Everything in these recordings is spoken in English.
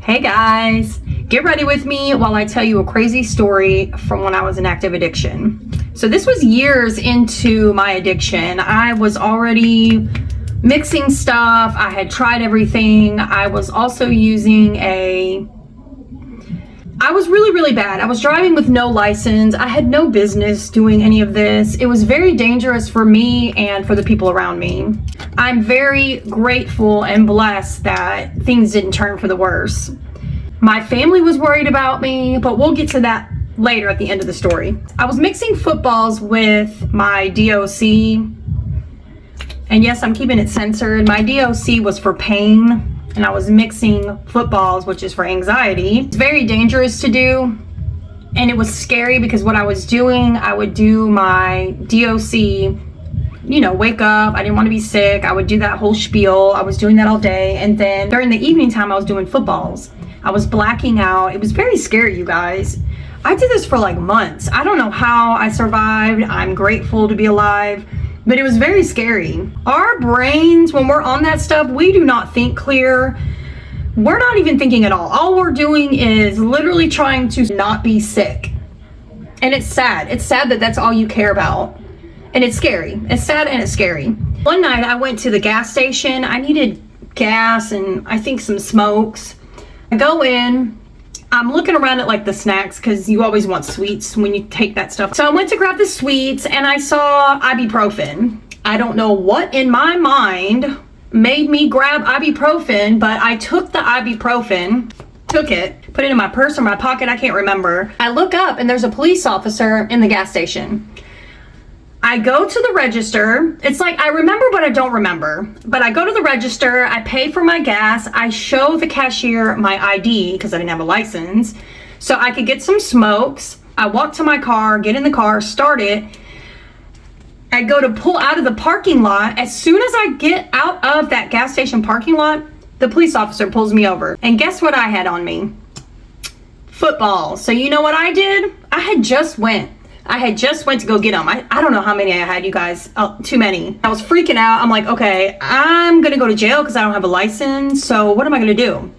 Hey guys, get ready with me while I tell you a crazy story from when I was in active addiction. So this was years into my addiction. I was already mixing stuff. I had tried everything. I was also using I was really bad. I was driving with no license. I had no business doing any of this. It was very dangerous for me and for the people around me. I'm very grateful and blessed that things didn't turn for the worse. My family was worried about me, but we'll get to that later at the end of the story. I was mixing footballs with my DOC. And yes, I'm keeping it censored. My DOC was for pain. And I was mixing footballs, which is for anxiety. It's very dangerous to do. And it was scary because what I was doing, I would do my DOC, wake up. I didn't want to be sick. I would do that whole spiel. I was doing that all day. And then during the evening time, I was doing footballs. I was blacking out. It was very scary, you guys. I did this for like months. I don't know how I survived. I'm grateful to be alive. But it was very scary. Our brains, when we're on that stuff, we do not think clear. We're not even thinking at all. All we're doing is literally trying to not be sick. And it's sad. It's sad that that's all you care about. And it's scary. It's sad and it's scary. One night I went to the gas station. I needed gas and I think some smokes. I go in. I'm looking around at like the snacks because you always want sweets when you take that stuff. So I went to grab the sweets and I saw ibuprofen. I don't know what in my mind made me grab ibuprofen, but I took the ibuprofen, put it in my purse or my pocket, I can't remember. I look up and there's a police officer in the gas station. I go to the register. It's like I remember, but I don't remember. But I go to the register, I pay for my gas, I show the cashier my ID because I didn't have a license, so I could get some smokes. I walk to my car, get in the car, start it. I go to pull out of the parking lot. As soon as I get out of that gas station parking lot, the police officer pulls me over. And guess what I had on me? Football. So you know what I did? I had just went to go get them. I don't know how many I had, you guys. Too many. I was freaking out. I'm like, okay, I'm gonna go to jail because I don't have a license. So what am I gonna do?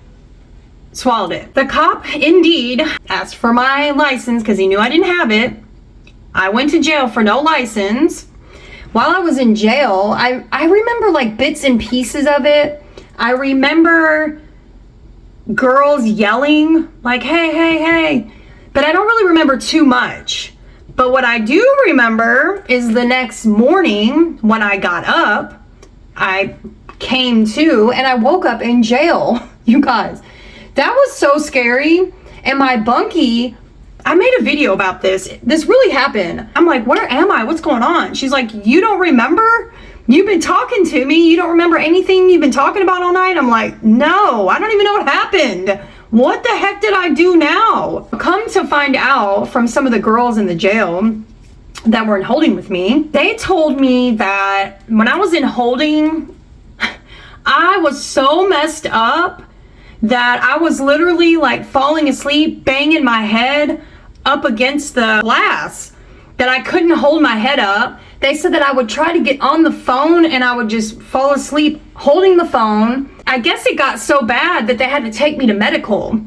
Swallowed it. The cop indeed asked for my license because he knew I didn't have it. I went to jail for no license. While I was in jail, I remember like bits and pieces of it. I remember girls yelling like, hey. But I don't really remember too much. But what I do remember is the next morning when I got up, I came to and I woke up in jail. You guys, that was so scary. And my bunkie, I made a video about this. This really happened. I'm like, where am I? What's going on? She's like, you don't remember? You've been talking to me. You don't remember anything you've been talking about all night? I'm like, no, I don't even know what happened. What the heck did I do now? Come to find out from some of the girls in the jail that were in holding with me, they told me that when I was in holding, I was so messed up that I was literally like falling asleep, banging my head up against the glass, that I couldn't hold my head up. They said that I would try to get on the phone and I would just fall asleep holding the phone. I guess it got so bad that they had to take me to medical.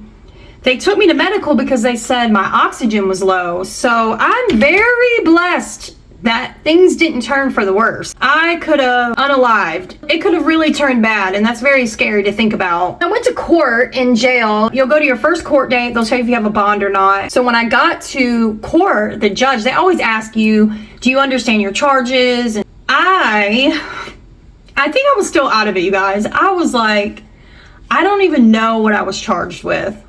They took me to medical because they said my oxygen was low. So I'm very blessed that things didn't turn for the worse. I could have unalived. It could have really turned bad, and that's very scary to think about. I went to court in jail. You'll go to your first court date. They'll tell you if you have a bond or not. So when I got to court, the judge, they always ask you, do you understand your charges? And I think I was still out of it, you guys. I was like, I don't even know what I was charged with.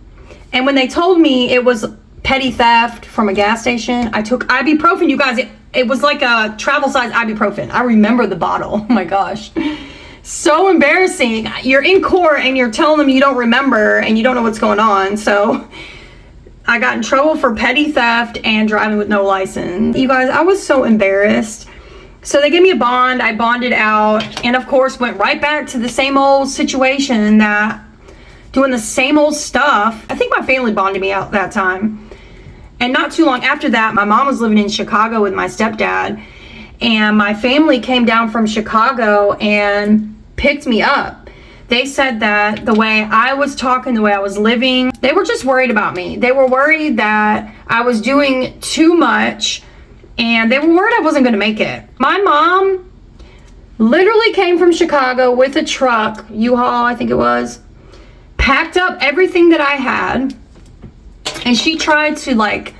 And when they told me it was petty theft from a gas station, I took ibuprofen, you guys. It was like a travel size ibuprofen. I remember the bottle. Oh my gosh. So embarrassing. You're in court and you're telling them you don't remember and you don't know what's going on. So I got in trouble for petty theft and driving with no license. You guys, I was so embarrassed. So they gave me a bond. I bonded out and of course went right back to the same old situation, that doing the same old stuff. I think my family bonded me out that time. And not too long after that, my mom was living in Chicago with my stepdad, and my family came down from Chicago and picked me up. They said that the way I was talking, the way I was living, they were just worried about me. They were worried that I was doing too much, and they were worried I wasn't going to make it. My mom literally came from Chicago with a truck, U-Haul, I think it was, packed up everything that I had, and she tried to like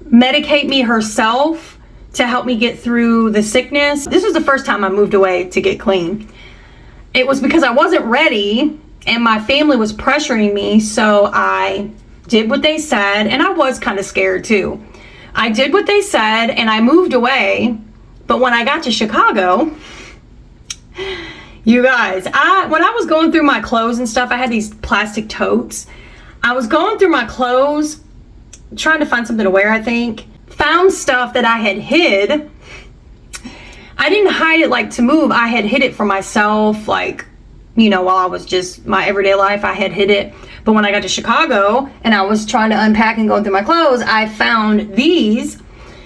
medicate me herself to help me get through the sickness. This was the first time I moved away to get clean. It was because I wasn't ready and my family was pressuring me, so I did what they said, and I was kind of scared too. I did what they said and I moved away, but when I got to Chicago, you guys, when I was going through my clothes and stuff, I had these plastic totes. I was going through my clothes, trying to find something to wear, I think. Found stuff that I had hid. I didn't hide it like to move. I had hid it for myself, like, you know, while I was just my everyday life, I had hid it. But when I got to Chicago and I was trying to unpack and going through my clothes, I found these.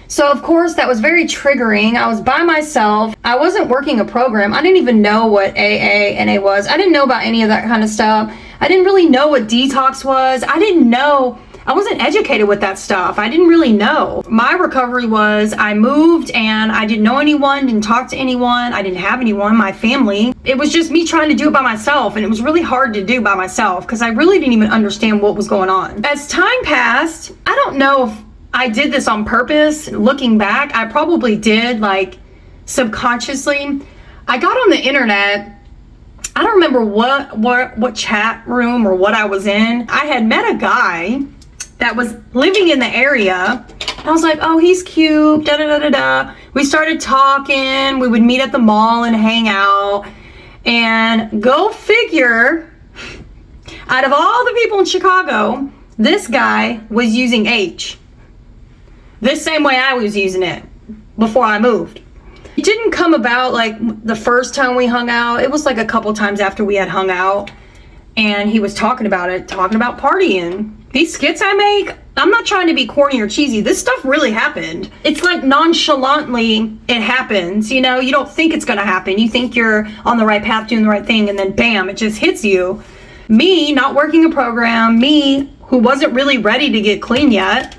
So of course that was very triggering. I was by myself. I wasn't working a program. I didn't even know what AA, NA was. I didn't know about any of that kind of stuff. I didn't really know what detox was. I didn't know. I wasn't educated with that stuff. I didn't really know. My recovery was I moved and I didn't know anyone, didn't talk to anyone. I didn't have anyone, my family. It was just me trying to do it by myself, and it was really hard to do by myself because I really didn't even understand what was going on. As time passed, I don't know if I did this on purpose. Looking back, I probably did, like subconsciously. I got on the internet. I don't remember what chat room or what I was in. I had met a guy that was living in the area. I was like, oh, he's cute, da da da da da. We started talking. We would meet at the mall and hang out. And go figure, out of all the people in Chicago, this guy was using H. This same way I was using it before I moved. It didn't come about like the first time we hung out. It was like a couple times after we had hung out. And he was talking about it, talking about partying. These skits I make, I'm not trying to be corny or cheesy. This stuff really happened. It's like nonchalantly it happens. You know, you don't think it's gonna happen. You think you're on the right path, doing the right thing, and then bam, it just hits you. Me, not working a program, me, who wasn't really ready to get clean yet.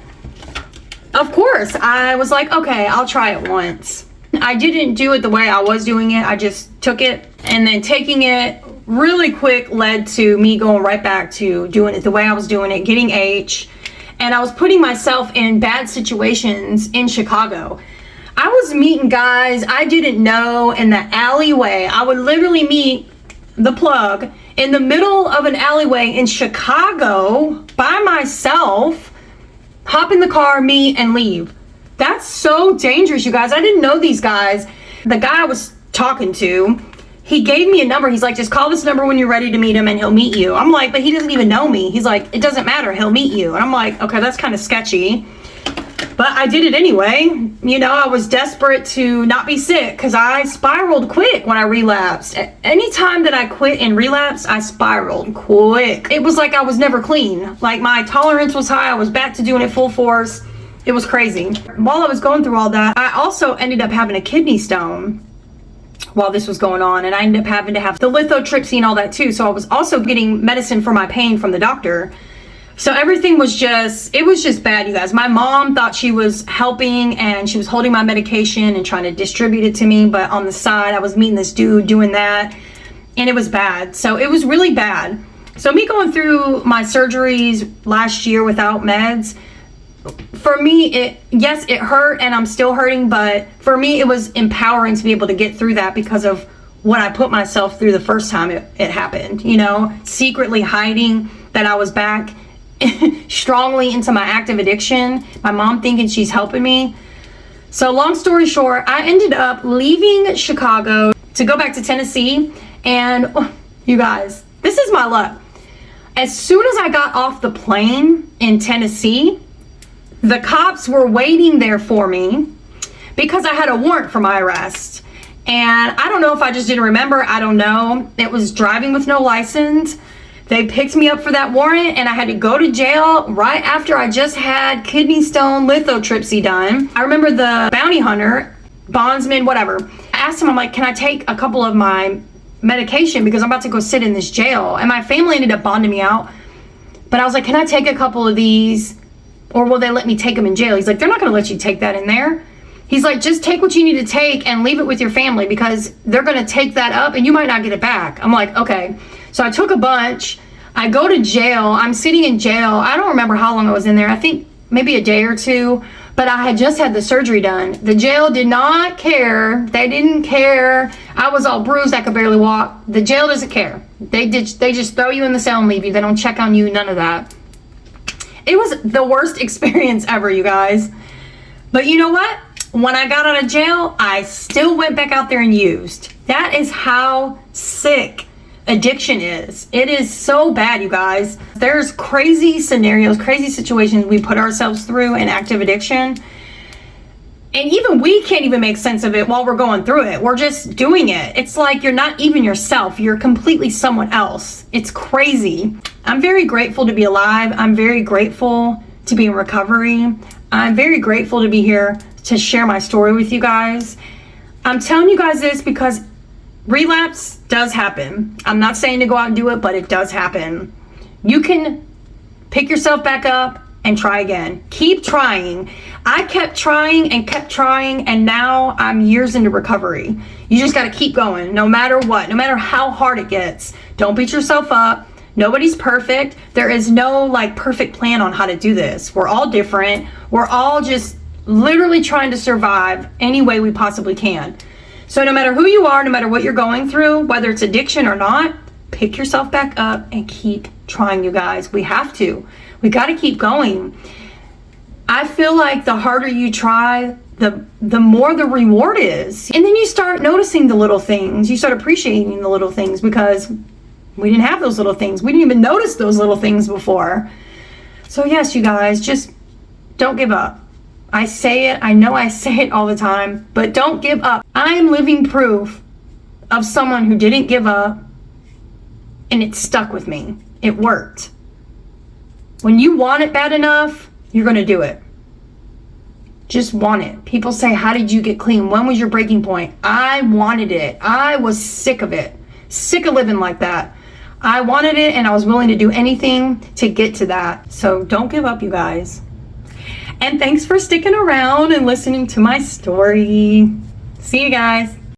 Of course, I was like, okay, I'll try it once. I didn't do it the way I was doing it. I just took it, and then taking it really quick led to me going right back to doing it the way I was doing it, getting H. And I was putting myself in bad situations in Chicago. I was meeting guys I didn't know in the alleyway. I would literally meet the plug in the middle of an alleyway in Chicago by myself, hop in the car, meet, and leave. That's so dangerous, you guys. I didn't know these guys. The guy I was talking to, he gave me a number. He's like, just call this number when you're ready to meet him and he'll meet you. I'm like, but he doesn't even know me. He's like, it doesn't matter, he'll meet you. And I'm like, okay, that's kind of sketchy. But I did it anyway. You know, I was desperate to not be sick because I spiraled quick when I relapsed. Anytime that I quit and relapsed, I spiraled quick. It was like I was never clean. Like my tolerance was high. I was back to doing it full force. It was crazy. While I was going through all that, I also ended up having a kidney stone while this was going on, and I ended up having to have the lithotripsy and all that too. So I was also getting medicine for my pain from the doctor. So everything was just, it was just bad, you guys. My mom thought she was helping and she was holding my medication and trying to distribute it to me, but on the side I was meeting this dude doing that, and it was bad. So it was really bad. So me going through my surgeries last year without meds, for me, yes, it hurt and I'm still hurting, but for me, it was empowering to be able to get through that because of what I put myself through the first time it happened, you know, secretly hiding that I was back strongly into my active addiction, my mom thinking she's helping me. So long story short, I ended up leaving Chicago to go back to Tennessee, and you guys, this is my luck. As soon as I got off the plane in Tennessee, the cops were waiting there for me because I had a warrant for my arrest. And I don't know if I just didn't remember. I don't know. It was driving with no license. They picked me up for that warrant, and I had to go to jail right after I just had kidney stone lithotripsy done. I remember the bounty hunter, bondsman, whatever. I asked him, I'm like, can I take a couple of my medication because I'm about to go sit in this jail. And my family ended up bonding me out. But I was like, can I take a couple of these? Or will they let me take them in jail? He's like, they're not going to let you take that in there. He's like, just take what you need to take and leave it with your family because they're going to take that up and you might not get it back. I'm like, okay. So I took a bunch. I go to jail. I'm sitting in jail. I don't remember how long I was in there. I think maybe a day or two. But I had just had the surgery done. The jail did not care. They didn't care. I was all bruised. I could barely walk. The jail doesn't care. They just throw you in the cell and leave you. They don't check on you. None of that. It was the worst experience ever, you guys. But you know what? When I got out of jail, I still went back out there and used. That is how sick addiction is. It is so bad, you guys. There's crazy scenarios, crazy situations we put ourselves through in active addiction. And even we can't even make sense of it while we're going through it. We're just doing it. It's like you're not even yourself. You're completely someone else. It's crazy. I'm very grateful to be alive. I'm very grateful to be in recovery. I'm very grateful to be here to share my story with you guys. I'm telling you guys this because relapse does happen. I'm not saying to go out and do it, but it does happen. You can pick yourself back up and try again. Keep trying. I kept trying, and now I'm years into recovery. You just got to keep going no matter what, no matter how hard it gets. Don't beat yourself up. Nobody's perfect. There is no like perfect plan on how to do this. We're all different. We're all just literally trying to survive any way we possibly can. So no matter who you are, no matter what you're going through, whether it's addiction or not, pick yourself back up and keep trying, you guys. We have to. We got to keep going. I feel like the harder you try, the more the reward is. And then you start noticing the little things. You start appreciating the little things because we didn't have those little things. We didn't even notice those little things before. So yes, you guys, just don't give up. I say it, I know I say it all the time, but don't give up. I am living proof of someone who didn't give up, and it stuck with me. It worked. When you want it bad enough, you're going to do it. Just want it. People say, how did you get clean? When was your breaking point? I wanted it. I was sick of it. Sick of living like that. I wanted it, and I was willing to do anything to get to that. So don't give up, you guys. And thanks for sticking around and listening to my story. See you guys.